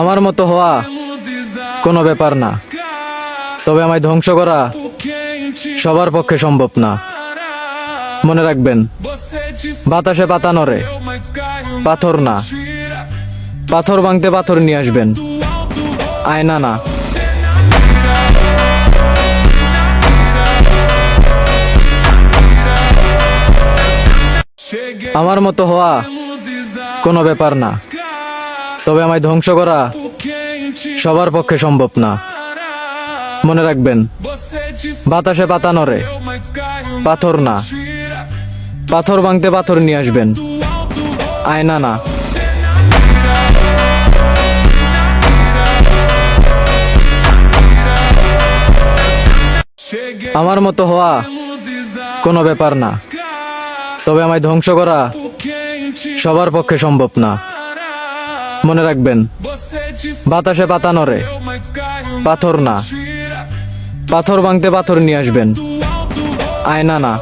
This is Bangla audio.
আমার মতো হওয়া কোনো ব্যাপার না, তবে আমায় ধ্বংস করা সবার পক্ষে সম্ভব না। মনে রাখবেন, বাতাসে পাতা নড়ে, পাথর না। পাথর ভাঙতে পাথর নিয়ে আসবেন, আয়না না। আমার মতো হওয়া কোনো ব্যাপার না, তবে আমায় ধ্বংস করা সবার পক্ষে সম্ভব না। মনে রাখবেন, বাতাসে পাতা নড়ে, পাথর না। পাথর ভাঙতে পাথর নিয়ে আসবেন, আয়না না। আমার মতো হওয়া কোনো ব্যাপার না, তবে আমায় ধ্বংস করা সবার পক্ষে সম্ভব না। মনে রাখবেন, বাতাসে পাতা নড়ে, পাথর না। পাথর ভাঙতে পাথর নিয়ে আসবেন, আয়না না।